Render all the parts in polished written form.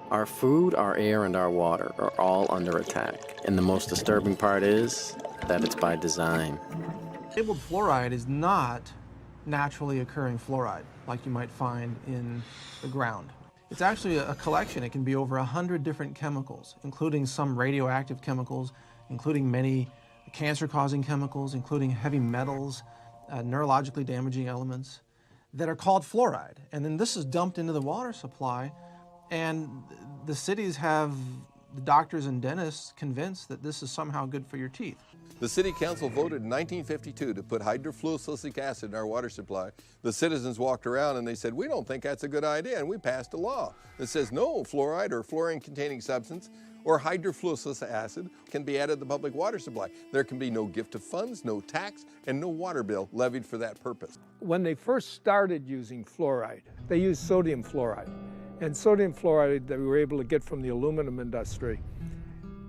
Our food, our air, and our water are all under attack. And the most disturbing part is that it's by design. Labeled fluoride is not naturally occurring fluoride like you might find in the ground. It's actually a collection. It can be over 100 different chemicals, including some radioactive chemicals, including many cancer-causing chemicals, including heavy metals, neurologically damaging elements that are called fluoride. And then this is dumped into the water supply, and the cities have the doctors and dentists convinced that this is somehow good for your teeth. The City Council voted in 1952 to put hydrofluorosilicic acid in our water supply. The citizens walked around and they said, we don't think that's a good idea, and we passed a law that says no fluoride or fluorine-containing substance or hydrofluorosilicic acid can be added to the public water supply. There can be no gift of funds, no tax, and no water bill levied for that purpose. When they first started using fluoride, they used sodium fluoride. And sodium fluoride that we were able to get from the aluminum industry.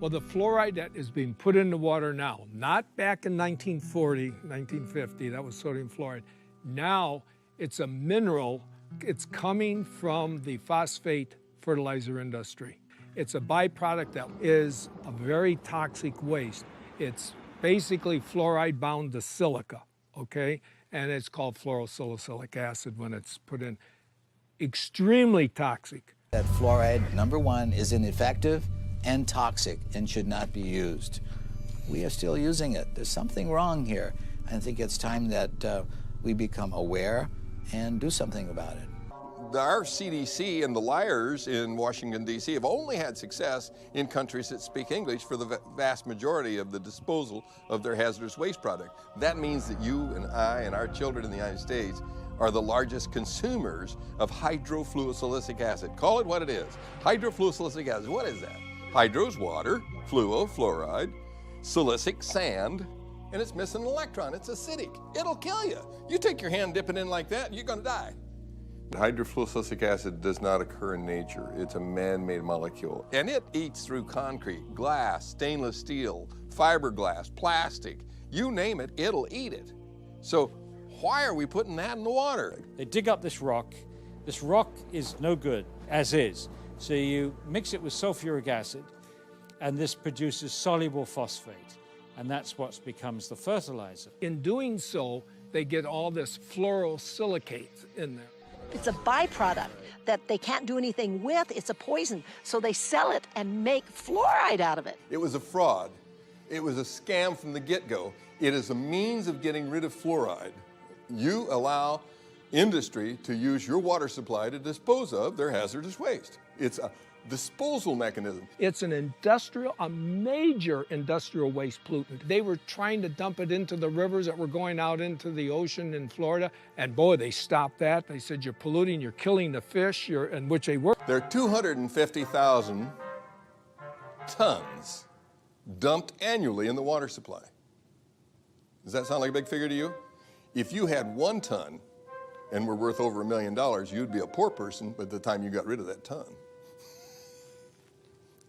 Well, the fluoride that is being put in the water now, not back in 1940, 1950, that was sodium fluoride. Now it's a mineral. It's coming from the phosphate fertilizer industry. It's a byproduct that is a very toxic waste. It's basically fluoride bound to silica, okay? And it's called fluorosilicic acid when it's put in. Extremely toxic. That fluoride, number one, is ineffective and toxic and should not be used. We are still using it. There's something wrong here. I think it's time that we become aware and do something about it. Our CDC and the liars in Washington, D.C. have only had success in countries that speak English for the vast majority of the disposal of their hazardous waste product. That means that you and I and our children in the United States are the largest consumers of hydrofluorosilicic acid. Call it what it is. Hydrofluorosilicic acid, what is that? Hydro is water, fluo, fluoride, silicic, sand, and it's missing an electron. It's acidic. It'll kill you. You take your hand, dip it in like that, you're gonna die. Hydrofluorosilicic acid does not occur in nature. It's a man-made molecule. And it eats through concrete, glass, stainless steel, fiberglass, plastic. You name it, it'll eat it. So why are we putting that in the water? They dig up this rock. This rock is no good, as is. So you mix it with sulfuric acid, and this produces soluble phosphate. And that's what becomes the fertilizer. In doing so, they get all this fluorosilicate in there. It's a byproduct that they can't do anything with. It's a poison. So they sell it and make fluoride out of it. It was a fraud. It was a scam from the get-go. It is a means of getting rid of fluoride. You allow industry to use your water supply to dispose of their hazardous waste. It's a disposal mechanism. It's a major industrial waste pollutant. They were trying to dump it into the rivers that were going out into the ocean in Florida, and boy, they stopped that. They said, you're polluting, you're killing the fish, and which they were. There are 250,000 tons dumped annually in the water supply. Does that sound like a big figure to you? If you had 1 ton and were worth over $1 million, you'd be a poor person by the time you got rid of that ton.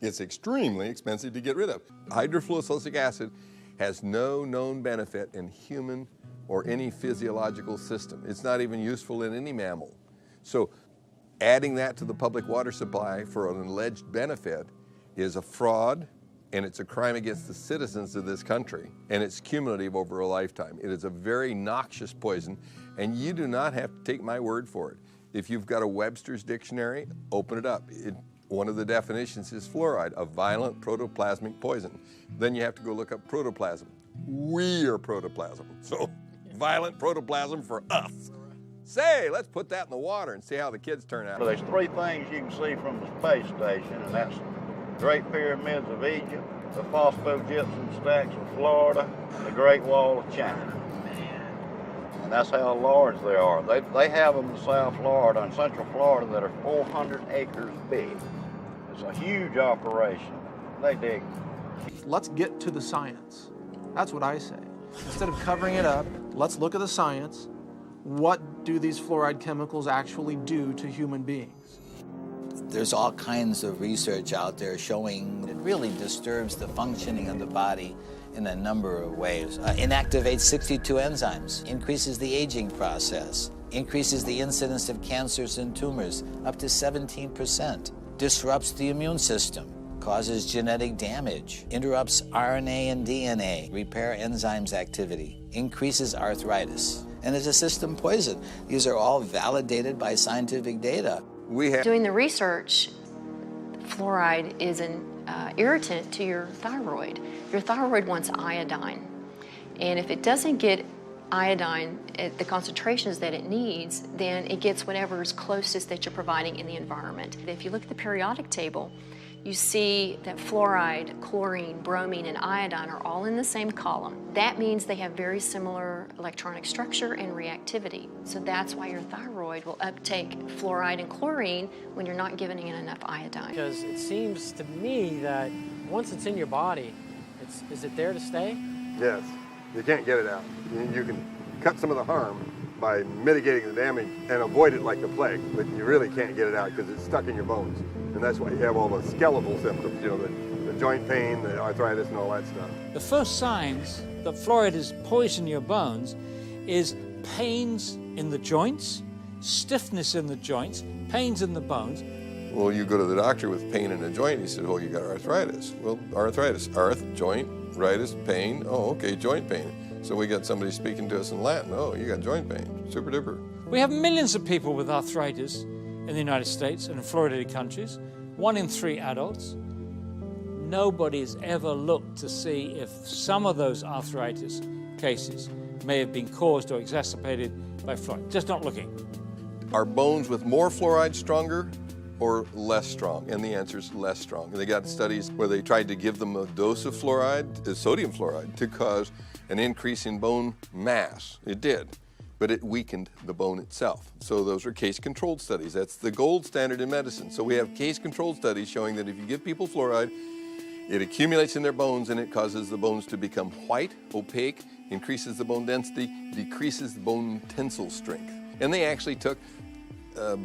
It's extremely expensive to get rid of. Hydrofluorosilicic acid has no known benefit in human or any physiological system. It's not even useful in any mammal. So adding that to the public water supply for an alleged benefit is a fraud, and it's a crime against the citizens of this country, and it's cumulative over a lifetime. It is a very noxious poison, and you do not have to take my word for it. If you've got a Webster's dictionary, open it up. One of the definitions is fluoride, a violent protoplasmic poison. Then you have to go look up protoplasm. We are protoplasm, so violent protoplasm for us. Say, let's put that in the water and see how the kids turn out. Well, there's 3 things you can see from the space station, and that's the Great Pyramids of Egypt, the phosphogypsum stacks of Florida, and the Great Wall of China. And that's how large they are. They have them in South Florida and Central Florida that are 400 acres big. It's a huge operation. They dig. Let's get to the science. That's what I say. Instead of covering it up, let's look at the science. What do these fluoride chemicals actually do to human beings? There's all kinds of research out there showing it really disturbs the functioning of the body in a number of ways. Inactivates 62 enzymes, increases the aging process, increases the incidence of cancers and tumors up to 17%. disrupts the immune system, causes genetic damage, interrupts RNA and DNA, repair enzymes activity, increases arthritis, and is a system poison. These are all validated by scientific data. Doing the research, fluoride is an irritant to your thyroid. Your thyroid wants iodine. And if it doesn't get iodine at the concentrations that it needs, then it gets whatever is closest that you're providing in the environment. If you look at the periodic table, you see that fluoride, chlorine, bromine, and iodine are all in the same column. That means they have very similar electronic structure and reactivity. So that's why your thyroid will uptake fluoride and chlorine when you're not giving it enough iodine. Because it seems to me that once it's in your body, is it there to stay? Yes. You can't get it out. You can cut some of the harm by mitigating the damage and avoid it like the plague, but you really can't get it out because it's stuck in your bones. And that's why you have all the skeletal symptoms, you know, the joint pain, the arthritis, and all that stuff. The first signs that fluoride is poisoning your bones is pains in the joints, stiffness in the joints, pains in the bones. Well, you go to the doctor with pain in a joint, he said, oh, you got arthritis. Well, arthritis, joint, ritis, pain, oh, okay, joint pain. So we got somebody speaking to us in Latin, oh, you got joint pain, super duper. We have millions of people with arthritis in the United States and in fluoridated countries, 1 in 3 adults. Nobody's ever looked to see if some of those arthritis cases may have been caused or exacerbated by fluoride. Just not looking. Are bones with more fluoride stronger or less strong? And the answer is less strong. They got studies where they tried to give them a dose of fluoride, sodium fluoride, to cause an increase in bone mass. It did, but it weakened the bone itself. So those are case-controlled studies. That's the gold standard in medicine. So we have case-controlled studies showing that if you give people fluoride, it accumulates in their bones and it causes the bones to become white, opaque, increases the bone density, decreases the bone tensile strength. And they actually took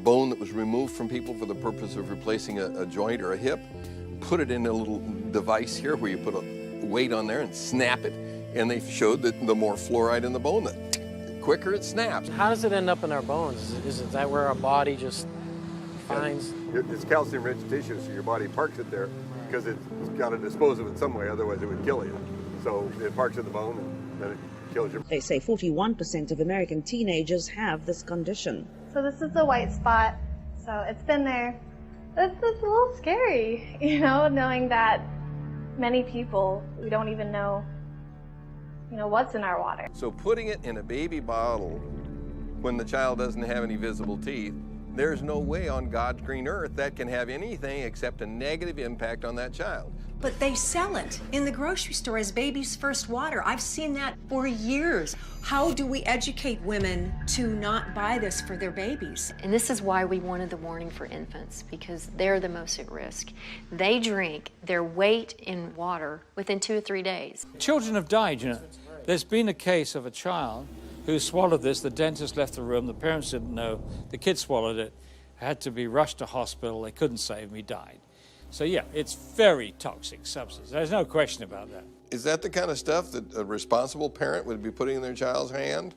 bone that was removed from people for the purpose of replacing a joint or a hip, put it in a little device here where you put a weight on there and snap it, and they showed that the more fluoride in the bone, the quicker it snaps. How does it end up in our bones? Is that where our body just finds? It's calcium-rich tissue, so your body parks it there because it's got to dispose of it some way, otherwise it would kill you. So it parks in the bone and then it kills you. They say 41% of American teenagers have this condition. So this is the white spot, so it's been there. It's a little scary, you know, knowing that many people, we don't even know, you know, what's in our water. So putting it in a baby bottle when the child doesn't have any visible teeth, there's no way on God's green earth that can have anything except a negative impact on that child. But they sell it in the grocery store as baby's first water. I've seen that for years. How do we educate women to not buy this for their babies? And this is why we wanted the warning for infants, because they're the most at risk. They drink their weight in water within 2 or 3 days. Children have died, you know. There's been a case of a child who swallowed this. The dentist left the room. The parents didn't know. The kid swallowed it, had to be rushed to hospital. They couldn't save him. He died. So yeah, it's very toxic substance. There's no question about that. Is that the kind of stuff that a responsible parent would be putting in their child's hand?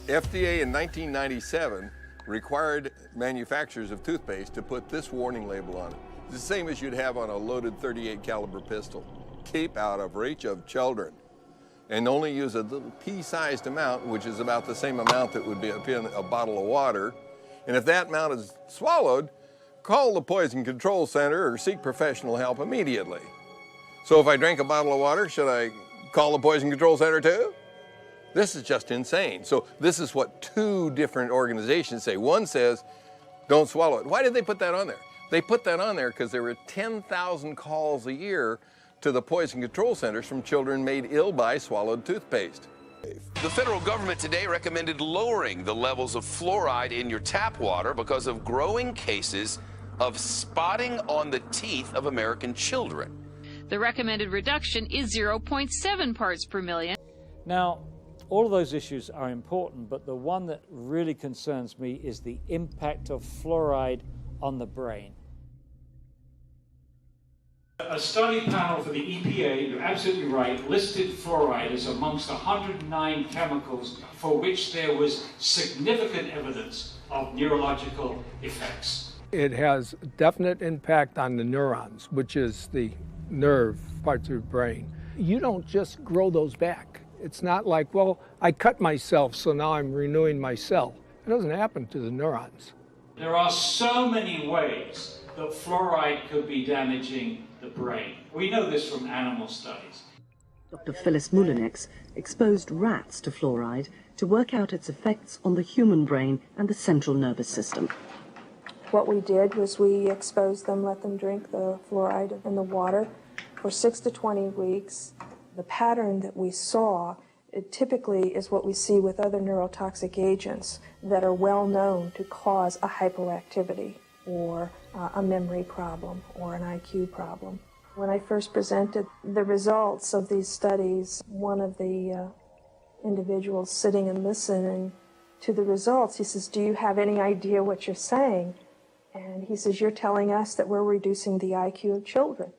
FDA in 1997 required manufacturers of toothpaste to put this warning label on it. It's the same as you'd have on a loaded .38 caliber pistol. Keep out of reach of children. And only use a little pea-sized amount, which is about the same amount that would be in a bottle of water. And if that amount is swallowed, call the Poison Control Center or seek professional help immediately. So if I drink a bottle of water, should I call the Poison Control Center too? This is just insane. So this is what 2 different organizations say. One says, don't swallow it. Why did they put that on there? They put that on there because there were 10,000 calls a year to the Poison Control Centers from children made ill by swallowed toothpaste. The federal government today recommended lowering the levels of fluoride in your tap water because of growing cases of spotting on the teeth of American children. The recommended reduction is 0.7 parts per million. Now, all of those issues are important, but the one that really concerns me is the impact of fluoride on the brain. A study panel for the EPA, you're absolutely right, listed fluoride as amongst 109 chemicals for which there was significant evidence of neurological effects. It has a definite impact on the neurons, which is the nerve parts of the brain. You don't just grow those back. It's not like, well, I cut myself, so now I'm renewing my cell. It doesn't happen to the neurons. There are so many ways that fluoride could be damaging the brain. We know this from animal studies. Dr. Phyllis Moulinex exposed rats to fluoride to work out its effects on the human brain and the central nervous system. What we did was we exposed them, let them drink the fluoride in the water for 6 to 20 weeks. The pattern that we saw, it typically is what we see with other neurotoxic agents that are well known to cause a hypoactivity or a memory problem or an IQ problem. When I first presented the results of these studies, one of the individuals sitting and listening to the results, he says, "Do you have any idea what you're saying?" And he says, "You're telling us that we're reducing the IQ of children."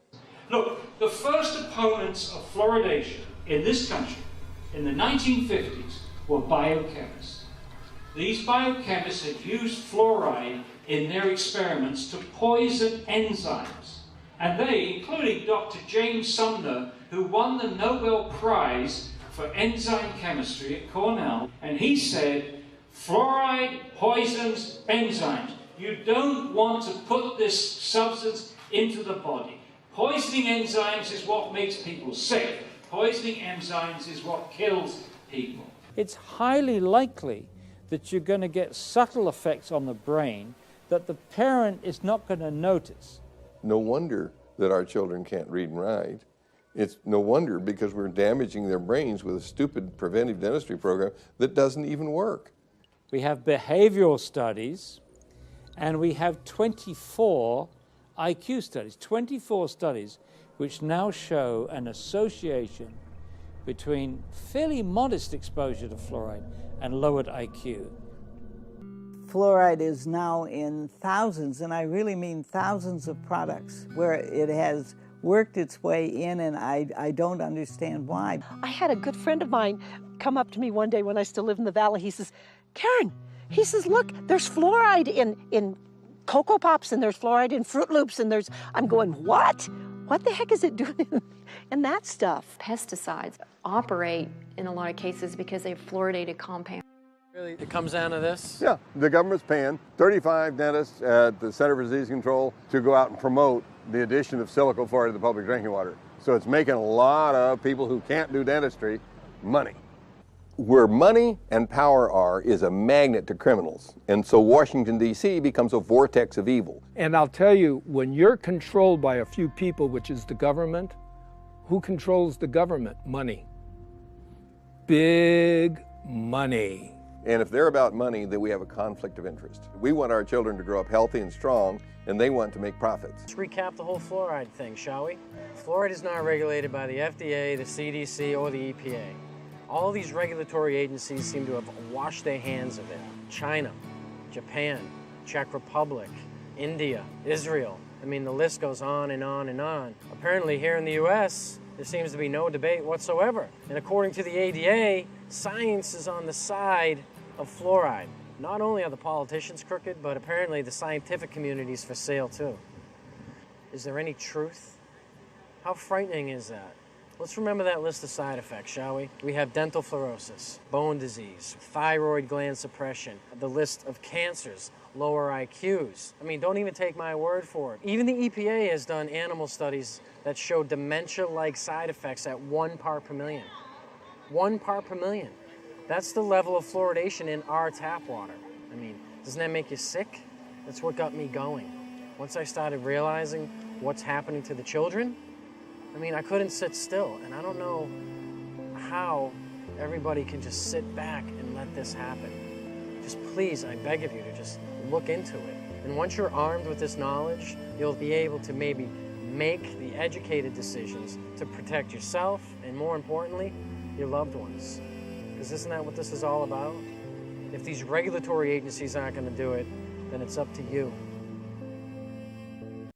Look, the first opponents of fluoridation in this country in the 1950s were biochemists. These biochemists had used fluoride in their experiments to poison enzymes. And they, including Dr. James Sumner, who won the Nobel Prize for enzyme chemistry at Cornell, and he said, fluoride poisons enzymes. You don't want to put this substance into the body. Poisoning enzymes is what makes people sick. Poisoning enzymes is what kills people. It's highly likely that you're going to get subtle effects on the brain that the parent is not going to notice. No wonder that our children can't read and write. It's no wonder because we're damaging their brains with a stupid preventive dentistry program that doesn't even work. We have behavioral studies, and we have 24 IQ studies, 24 studies which now show an association between fairly modest exposure to fluoride and lowered IQ. Fluoride is now in thousands, and I really mean thousands of products where it has worked its way in, and I don't understand why. I had a good friend of mine come up to me one day when I still lived in the valley. He says, "Karen," he says, "look, there's fluoride in Cocoa Pops, and there's fluoride in Fruit Loops, and there's..." I'm going, what? What the heck is it doing in that stuff? Pesticides operate in a lot of cases because they have fluoridated compounds. Really, it comes down to this? Yeah, the government's paying 35 dentists at the Center for Disease Control to go out and promote the addition of silicate fluoride to the public drinking water. So it's making a lot of people who can't do dentistry money. Where money and power are is a magnet to criminals. And so Washington, D.C. becomes a vortex of evil. And I'll tell you, when you're controlled by a few people, which is the government, who controls the government? Money. Big money. And if they're about money, then we have a conflict of interest. We want our children to grow up healthy and strong, and they want to make profits. Let's recap the whole fluoride thing, shall we? Fluoride is not regulated by the FDA, the CDC, or the EPA. All these regulatory agencies seem to have washed their hands of it. China, Japan, Czech Republic, India, Israel. I mean, the list goes on and on and on. Apparently here in the US, there seems to be no debate whatsoever. And according to the ADA, science is on the side of fluoride. Not only are the politicians crooked, but apparently the scientific community is for sale too. Is there any truth? How frightening is that? Let's remember that list of side effects, shall we? We have dental fluorosis, bone disease, thyroid gland suppression, the list of cancers, lower IQs. I mean, don't even take my word for it. Even the EPA has done animal studies that show dementia-like side effects at 1 part per million. 1 part per million. That's the level of fluoridation in our tap water. I mean, doesn't that make you sick? That's what got me going. Once I started realizing what's happening to the children, I mean, I couldn't sit still, and I don't know how everybody can just sit back and let this happen. Just please, I beg of you to just look into it. And once you're armed with this knowledge, you'll be able to maybe make the educated decisions to protect yourself and, more importantly, your loved ones. Because isn't that what this is all about? If these regulatory agencies aren't going to do it, then it's up to you.